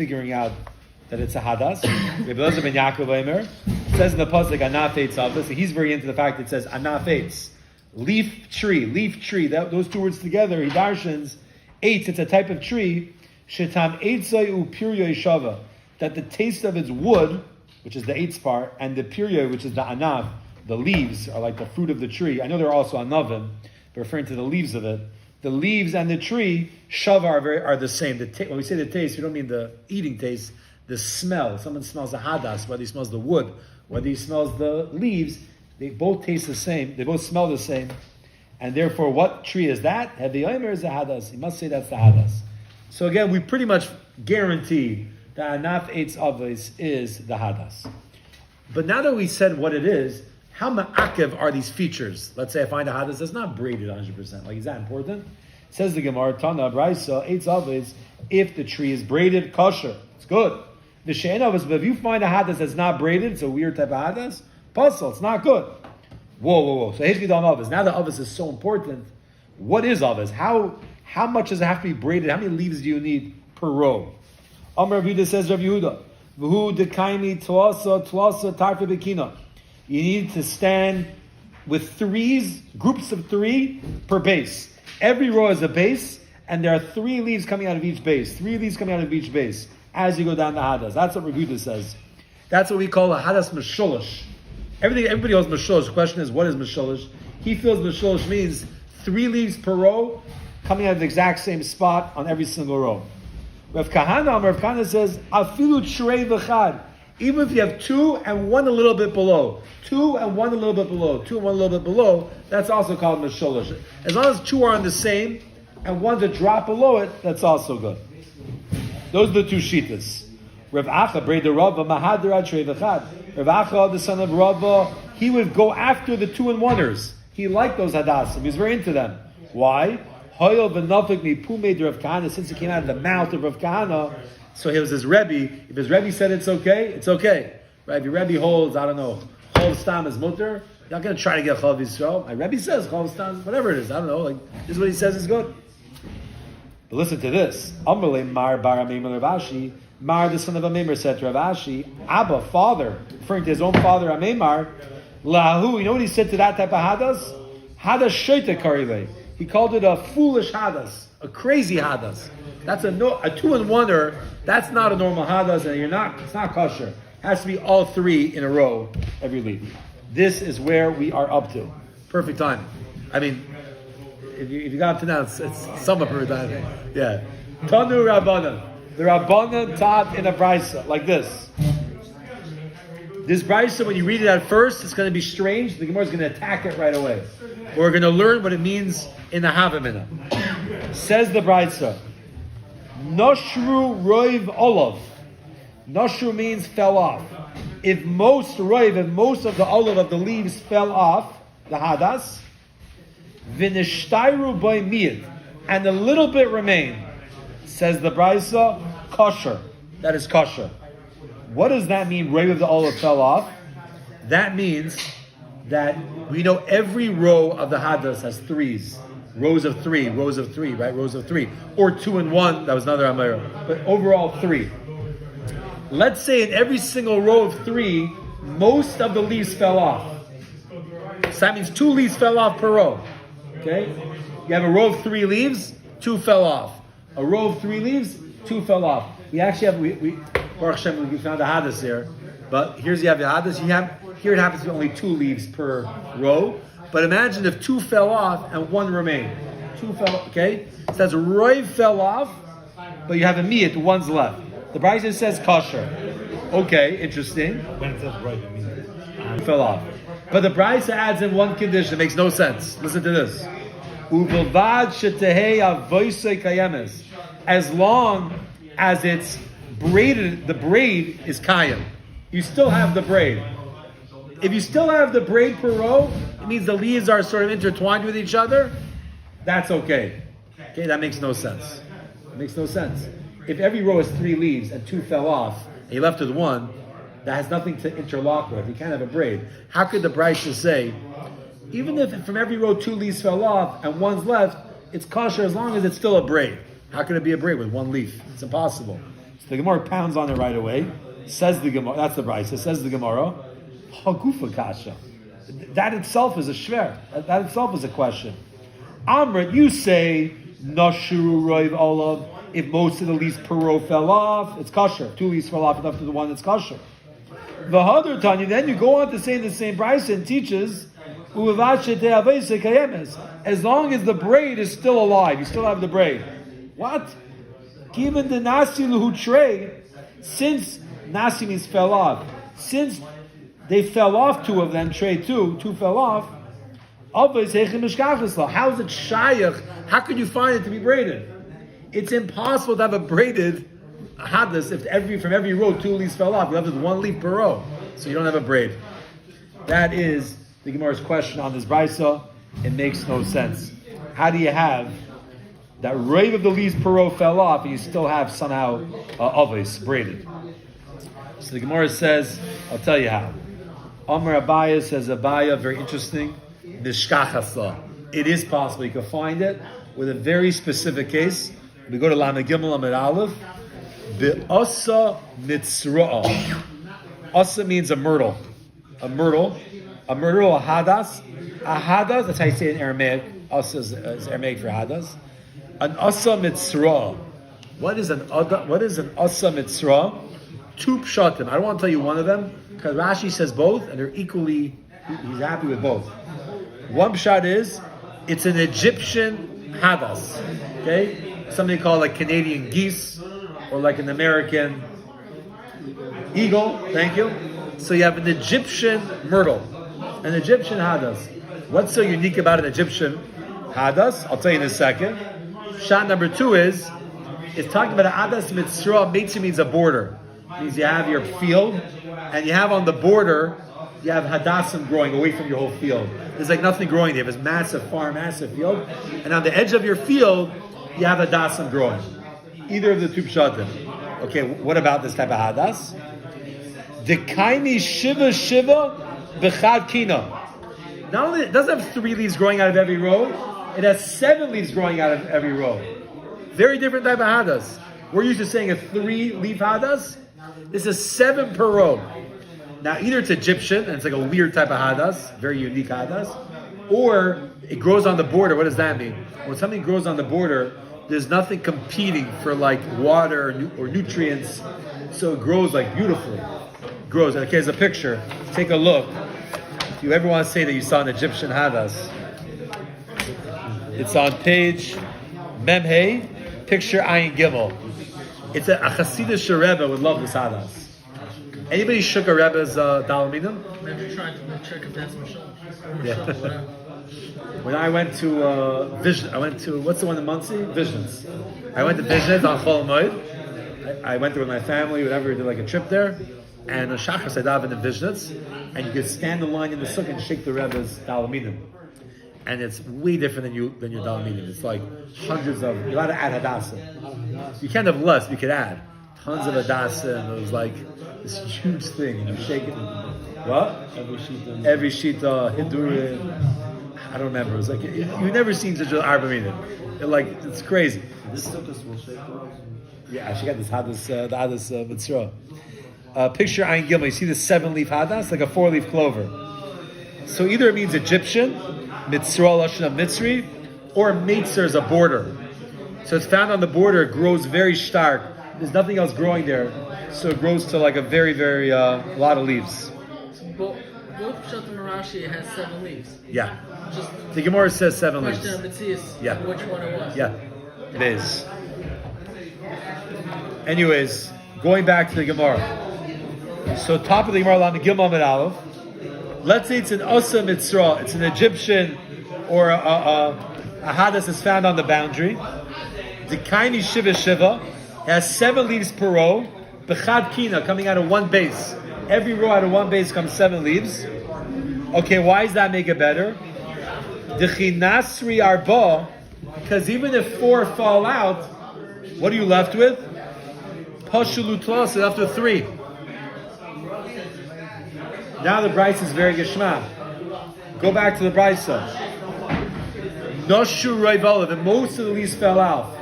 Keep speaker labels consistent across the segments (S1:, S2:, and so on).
S1: figuring out that it's a hadas. Rabbi Elazar ben Yaakov Omer says in the pasuk anaf eitz avos. He's very into the fact that it says anaf eitz, leaf tree. Those two words together, he darshans eitz. It's a type of tree. Shetam eitzai upiryo shava. That the taste of its wood, which is the eitz part, and the piryo, which is the anav, the leaves are like the fruit of the tree. I know there are also anavim, but referring to the leaves of it. The leaves and the tree shava are the same. When we say the taste, we don't mean the eating taste. The smell. Someone smells a hadas, whether he smells the wood, whether he smells the leaves, they both taste the same. They both smell the same. And therefore, what tree is that? Hevi omer is the hadas. He must say that's the hadas. So again, we pretty much guarantee that anaf eitz avos is the hadas. But now that we said what it is, how ma'akev are these features? Let's say I find a hadas that's not braided 100%. Like, is that important? It says the Gemara, Tana, Braisa, eitz avos, if the tree is braided, kosher. It's good. The she'en avos, but if you find a hadas that's not braided, it's a weird type of hadas, puzzle, it's not good. Whoa. So Heshkidam avos. Now the avos is so important. What is avos? How much does it have to be braided? How many leaves do you need per row? Amar Rav Yehuda says, Rav Yehuda, V'hu dekaimi tlasa tarfa bekina. You need to stand with groups of 3 per base. Every row is a base, and there are 3 leaves coming out of each base. 3 leaves coming out of each base as you go down the hadas. That's what Rav Yehuda says. That's what we call a hadas meshulash. Everybody knows meshulash. The question is, what is meshulash? He feels meshulash means 3 leaves per row coming out of the exact same spot on every single row. Rav Kahana says, afilu shrei v'chad. Even if you have 2 and 1 a little bit below, 2 and 1 a little bit below, 2 and 1 a little bit below, that's also called meshulash. As long as 2 are on the same and 1's a drop below it, that's also good. Those are the 2 shitas. Rav Acha, Breda Rava, Mahadra, Shrei v'chad. Rav Acha, the son of Rava, he would go after the 2 and 1ers. He liked those hadasim. He was very into them. Why? Hoyel v'nafik mi pumed Rav Kahana, since it came out of the mouth of Rav Kahana, so he was his Rebbe. If his Rebbe said it's okay, it's okay. Right? If your Rebbe holds, I don't know, Chol Stam is mutter, you're not going to try to get Chol Yisrael. My Rebbe says Chol Stam, whatever it is, I don't know, like, this is what he says is good. But listen to this. Amrle Mar bar Amemar Rav Ashi, Mar the son of Amemar said to Rav Ashi, Abba, father, referring to his own father Amemar, Lahu, you know what he said to that type of hadas? Hadas shoyte karile. He called it a foolish hadas, a crazy hadas. That's a 2 and 1er. That's not a normal hadas, and it's not kosher. It has to be all 3 in a row every leaf. This is where we are up to. Perfect time. I mean, if you got to now, it's somewhat perfect time. Yeah. Tanu Rabbanan. The Rabbanan taught in a brisa like this. This brisa, when you read it at first, it's going to be strange. The Gemara is going to attack it right away. We're going to learn what it means in the Havamina. Says the brisa, Noshru roiv olav. Noshru means fell off. If most of the olive of the leaves fell off, the hadas, vinishtairu by miyad, and a little bit remained, says the brisa, kosher. That is kosher. What does that mean? Roiv of the olive fell off. That means that we know every row of the hadas has 3s. Rows of 3, right? Rows of 3. Or 2 and 1, that was another Amira. But overall 3. Let's say in every single row of 3, most of the leaves fell off. So that means 2 leaves fell off per row. Okay? You have a row of 3 leaves, 2 fell off. A row of 3 leaves, 2 fell off. We actually have, Baruch Hashem, we found a hadas here. But you have the hadas. Here it happens to be only 2 leaves per row. But imagine if 2 fell off and 1 remained. 2 fell, okay? So that's roiv fell off, but you have a miyat, 1's left. The Brisa says kosher. Okay, interesting.
S2: When it says roiv, it means
S1: fell off. But the Brisa adds in 1 condition. It makes no sense. Listen to this. Uvilvad shetehei avoisei kayemes. As long as it's braided, the braid is kayem. You still have the braid. If you still have the braid per row, it means the leaves are sort of intertwined with each other. That's okay. Okay, that makes no sense. It makes no sense. If every row has 3 leaves and 2 fell off, and you left with 1, that has nothing to interlock with. You can't have a braid. How could the Brisa say, even if from every row 2 leaves fell off and 1's left, it's kosher as long as it's still a braid? How can it be a braid with 1 leaf? It's impossible. So the Gemara pounds on it right away. Says the Gemara, that's the Brisa. Says the Gemara, Hagufa kasha. That itself is a shver. That itself is a question. Amrit, you say Nashuru Roiv Olav. If most of the leaves paro fell off, it's kosher. 2 leaves fell off enough to the one that's kosher. The Hadar Tanya, then you go on to say the same Brisa and teaches as long as the braid is still alive, you still have the braid. What? Given the nasi luhu tray, since nasi means fell off, since they fell off 2 of them, tray 2 fell off. How is it shayach? How could you find it to be braided? It's impossible to have a braided hadas if from every row 2 leaves fell off. You have 1 leaf per row, so you don't have a braid. That is the Gemara's question on this brisa. It makes no sense. How do you have that rave of the leaves per row fell off and you still have somehow ovis braided? So the Gemara says, I'll tell you how. Amar Abaya says, Abaya, very interesting. Nishkachasa. It is possible. You can find it with a very specific case. We go to Lamed Gimel Amid Aleph. Asa mitzra'ah. Asa means a myrtle. A myrtle, a hadas. A hadas, that's how you say it in Aramaic. Asa is Aramaic for hadas. An asa mitzra'ah. What is an asa mitzra'ah? 2 pshatim. I don't want to tell you one of them, because Rashi says both, and they're equally, he's happy with both. One pshat is, it's an Egyptian hadas. Okay? Something called like Canadian geese, or like an American eagle. Thank you. So you have an Egyptian myrtle, an Egyptian hadas. What's so unique about an Egyptian hadas? I'll tell you in a second. Shot number 2 is, it's talking about an hadas mitzrah. Mitzrah means a border. It means you have your field, and you have on the border, you have hadassim growing away from your whole field. There's like nothing growing there. There's massive farm, massive field, and on the edge of your field, you have hadassim growing. Either of the 2 pshatim. Okay, what about this type of hadas? Dekaini shiva b'chad kina. Not only it doesn't have 3 leaves growing out of every row, it has 7 leaves growing out of every row. Very different type of hadas. We're used to saying a 3-leaf hadas. This is 7 per row. Now either it's Egyptian and it's like a weird type of hadas, very unique hadas, or it grows on the border. What does that mean? When something grows on the border, there's nothing competing for like water or nutrients, so it grows like beautifully. It grows. Okay, here's a picture. Take a look. If you ever want to say that you saw an Egyptian hadas, it's on page Memhei, picture Ayin Gimel. It's a Chassidish Rebbe would love this hadas. Anybody shook a Rebbe's dalaminim?
S3: Maybe trying to check if that's Michelle.
S1: Yeah. When I went to Vision, I went to, what's the one in Muncie? Visions. I went to Visions on Chol Moed. I went there with my family, whatever, we did like a trip there. And the Shachar said, I've been in Visions, and you could stand in line in the sukkah and shake the Rebbe's dalaminim. And it's way different than your dalaminim. It's like hundreds of, you're allowed to add hadassah. You can't have less, you could add. Tons of hadassah, and it was like this huge thing, and you shake it. What? Every shita, hidurim. I don't remember. It was like you've never seen such an arba meeting. It's crazy.
S2: This succah will shake the rocks.
S1: Yeah, she got this hadas, the hadas mitzvah. Picture Ayin Gimel. You see the 7-leaf hadas, like a 4-leaf clover. So either it means Egyptian, mitzvah lashon of mitzri, or meitzer is a border. So it's found on the border. It grows very stark. There's nothing else growing there, so it grows to like a very, very lot of leaves.
S3: So both Pshatim Rashi has 7 leaves.
S1: Yeah.
S3: Just
S1: The Gemara says 7 leaves.
S3: question of Matthias,
S1: Yeah.
S3: which one it was.
S1: Yeah, it is. Anyways, going back to the Gemara. So top of the Gemara, on the Gimel Amid Aleph. Let's say it's an Asa Mitzrah. It's an Egyptian or a hadas is found on the boundary. The Kaini Shiva. It has 7 leaves per row. Bechad Kina, coming out of one base. Every row out of one base comes 7 leaves. Okay, why does that make it better? The Chinasri Arba, because even if 4 fall out, what are you left with? Pashulutlas, you're left with 3. Now the Brisa is very Geshma. Go back to the Brisa. Noshu Raivala, the most of the leaves fell out.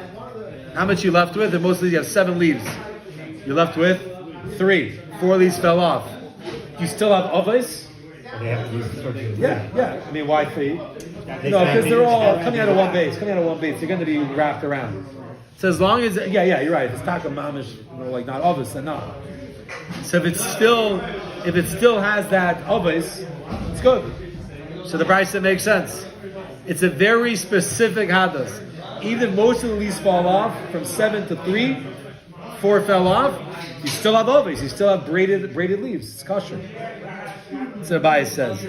S1: How much you left with? And most of these you have 7 leaves. You're left with 3. 4 leaves fell off. You still have others?
S4: They have to use the structure.
S1: Yeah. I mean, why 3? No,
S4: They
S1: because they're all
S4: can't
S1: coming out of one base. They're going to be wrapped around. So as long as, you're right. If it's taka mamish, like not others, then not. So if it still has that others, it's good. So the Brisa makes sense. It's a very specific hadas. Even most of the leaves fall off from 7 to 3. 4 fell off. You still have others. You still have braided leaves. It's kosher. So Abai says.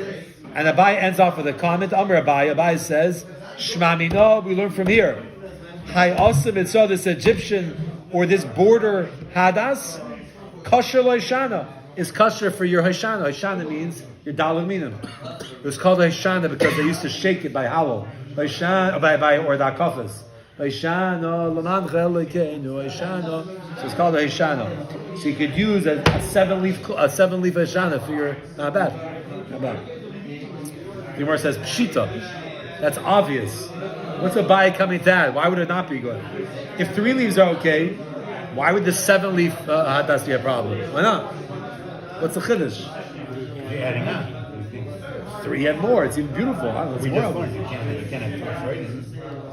S1: And Abai ends off with a comment. Amr Abai. Abai says, Shmamino, we learn from here. Hai Asim, it saw this Egyptian or this border hadas. Kosher loishana is kosher for your Hoshana. Hoshana means your dalad minim. It was called Hoshana because they used to shake it by howl. Hoshana, by or the kafas. Hoshana, laman chelikeinu, Hoshana. So it's called a Hoshana. So you could use a 7-leaf Hoshana for your, not bad. The Gemara says, Pshita. That's obvious. What's a Abai coming to that? Why would it not be good? If 3 leaves are okay, why would the 7-leaf hadas be a problem? Why not? What's the chiddush?
S4: You're adding on.
S1: 3 and more. It's even beautiful. I don't know,
S4: We
S1: it's
S4: just
S1: horrible.
S4: learned you can't have 2 right?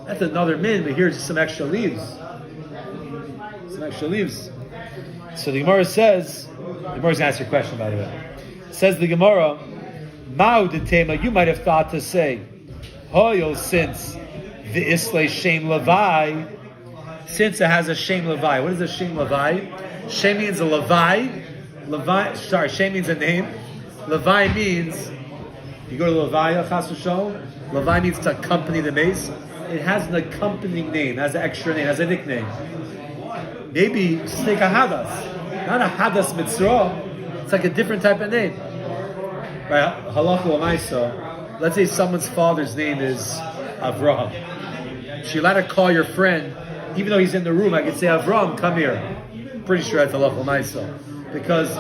S1: That's another min, but here's some extra leaves. So the Gemara says, the Gemara's going to ask you a question, by the way. Says the Gemara, Ma'u detema, you might have thought to say, Hoyel, since the Islay Shem Levi, since it has a Shem Levi. What is a Shem Levi? Shem means a Levi. Shem means a name. Levi means, you go to Levi, Chas v'sholom, Levi means to accompany the mace. It has an accompanying name, has an extra name, has a nickname. Maybe just take a Hadas. Not a Hadas Mitzrah. It's like a different type of name. Right? Halacha l'maisa. Let's say someone's father's name is Avraham. You're allowed to call your friend, even though he's in the room, I could say, Avram, come here. Pretty sure that's halacha l'maisa. Because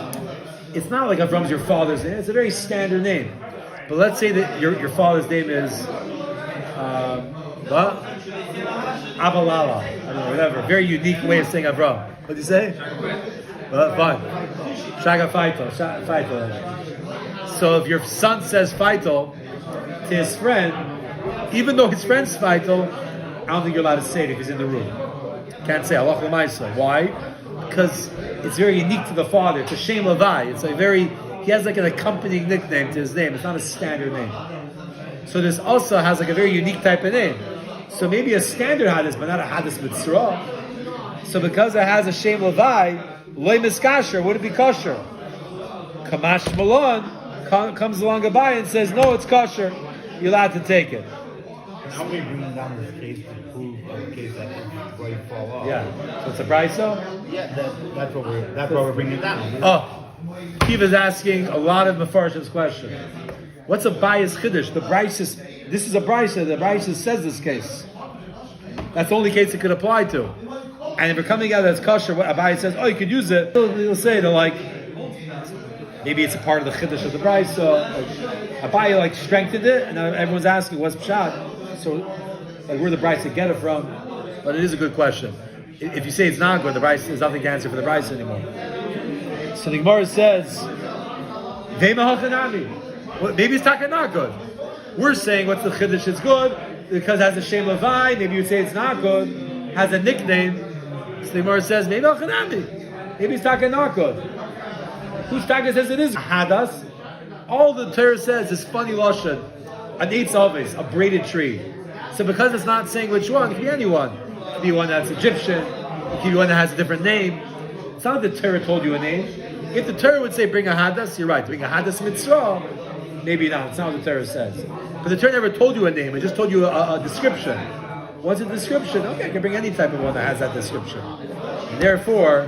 S1: it's not like Avram's your father's name. It's a very standard name. But let's say that your father's name is Abalala. I don't know, whatever. Very unique way of saying Avram. What did you say? Fine. Shaga Faito. So if your son says Faito to his friend, even though his friend's Faito, I don't think you're allowed to say it if he's in the room. Can't say Allah L'maisa. Why? Because it's very unique to the father. It's a Shem Levi. It's a he has like an accompanying nickname to his name. It's not a standard name. So this also has like a very unique type of name. So maybe a standard hadis, but not a hadis mitzrah. So because it has a Shem Levi, loy miskasher, would it be kosher? Kamash Malon comes along a by and says, no, it's kosher. You're allowed to take it.
S4: How are we bringing down this case to prove a case that it might fall off?
S1: Yeah. So it's a braiso?
S4: Yeah, that's what we're bringing down.
S1: Oh. Kiva's asking a lot of Mefarshim's question. What's a bias chiddush? This is a brisa. The brisa says this case. That's the only case it could apply to. And if you're coming out as kosher, what Abai says, oh, you could use it. They'll say they're like, maybe it's a part of the chiddush of the brisa. Abai strengthened it, and everyone's asking what's pshat. So, where the brisa get it from? But it is a good question. If you say it's not good, the brisa there's nothing to answer for the brisa anymore. So the Gemara says, well, maybe it's not good. We're saying what's the chiddush? It's good because it has a Shem Levi. Maybe you say it's not good, has a nickname. So the Gemara says, maybe it's not good. Whose taka says it is hadas? All the Torah says is funny lashon, an eitz aves, a braided tree. So because it's not saying which one, it can be anyone. It can be one that's Egyptian. It can be one that has a different name. It's not that the Torah told you a name. If the Torah would say bring a hadas, you're right. Bring a hadas mitzvah, maybe not. It's not what the Torah says. But the Torah never told you a name. It just told you a description. What's a description? Okay, I can bring any type of one that has that description. And therefore,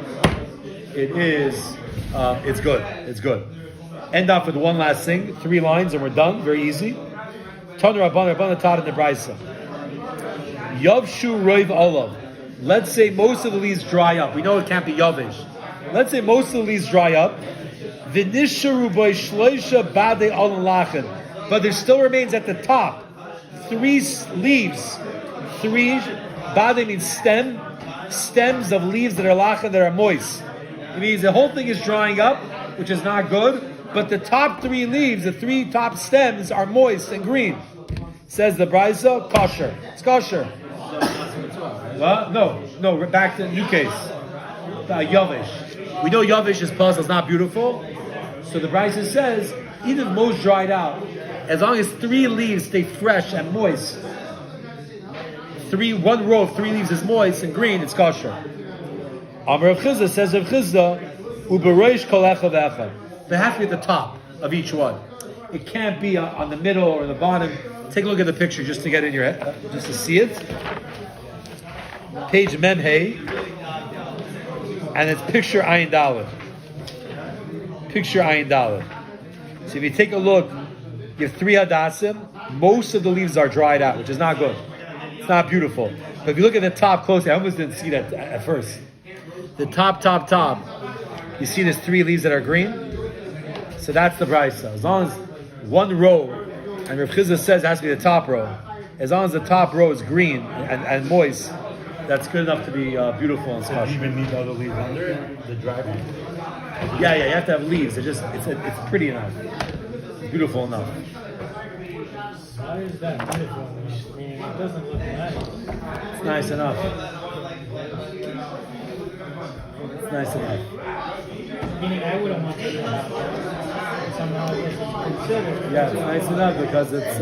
S1: it's good. It's good. End off with one last thing. 3 lines and we're done. Very easy. Tanu Rabban taught in the Brisa. Yavshu roiv olav. Let's say most of the leaves dry up. We know it can't be yavish. Let's say most of the leaves dry up. V'nisharu by shloisha bade alan lachen. But there still remains at the top 3 leaves. 3 bade means stems of leaves that are lachen, that are moist. It means the whole thing is drying up, which is not good, but the top 3 leaves, the 3 top stems are moist and green. Says the Brisa, kosher. It's kosher. What? No, back to the new case. Yavish. We know Yavish is puzzle, it's not beautiful. So the Brisa says, even if most dried out, as long as 3 leaves stay fresh and moist, 1 row of 3 leaves is moist and green, it's kosher. Amar Rav Chizda says Rav Chizda, ubereish kol echad v'echad. They have to be at the top of each one. It can't be on the middle or the bottom. Take a look at the picture just to get in your head, just to see it. Page Memhei, and it's picture Ayin Daled. Picture Ayin Daled. So if you take a look, you have 3 hadassim. Most of the leaves are dried out, which is not good. It's not beautiful. But if you look at the top closely, I almost didn't see that at first. The top, you see there's 3 leaves that are green. So that's the brisa. As long as 1 row, and Rav Chizda says it has to be the top row. As long as the top row is green and moist, that's good enough to be beautiful and
S4: So
S1: special.
S4: you even need other leaves under it, the dry one.
S1: Yeah, you have to have leaves. It's pretty enough, beautiful enough.
S5: Why is that beautiful? I mean, it doesn't look nice.
S1: It's nice enough. It's nice enough.
S5: Meaning, I wouldn't want to have that. Somehow it's considered.
S1: Yeah, it's nice enough because it's.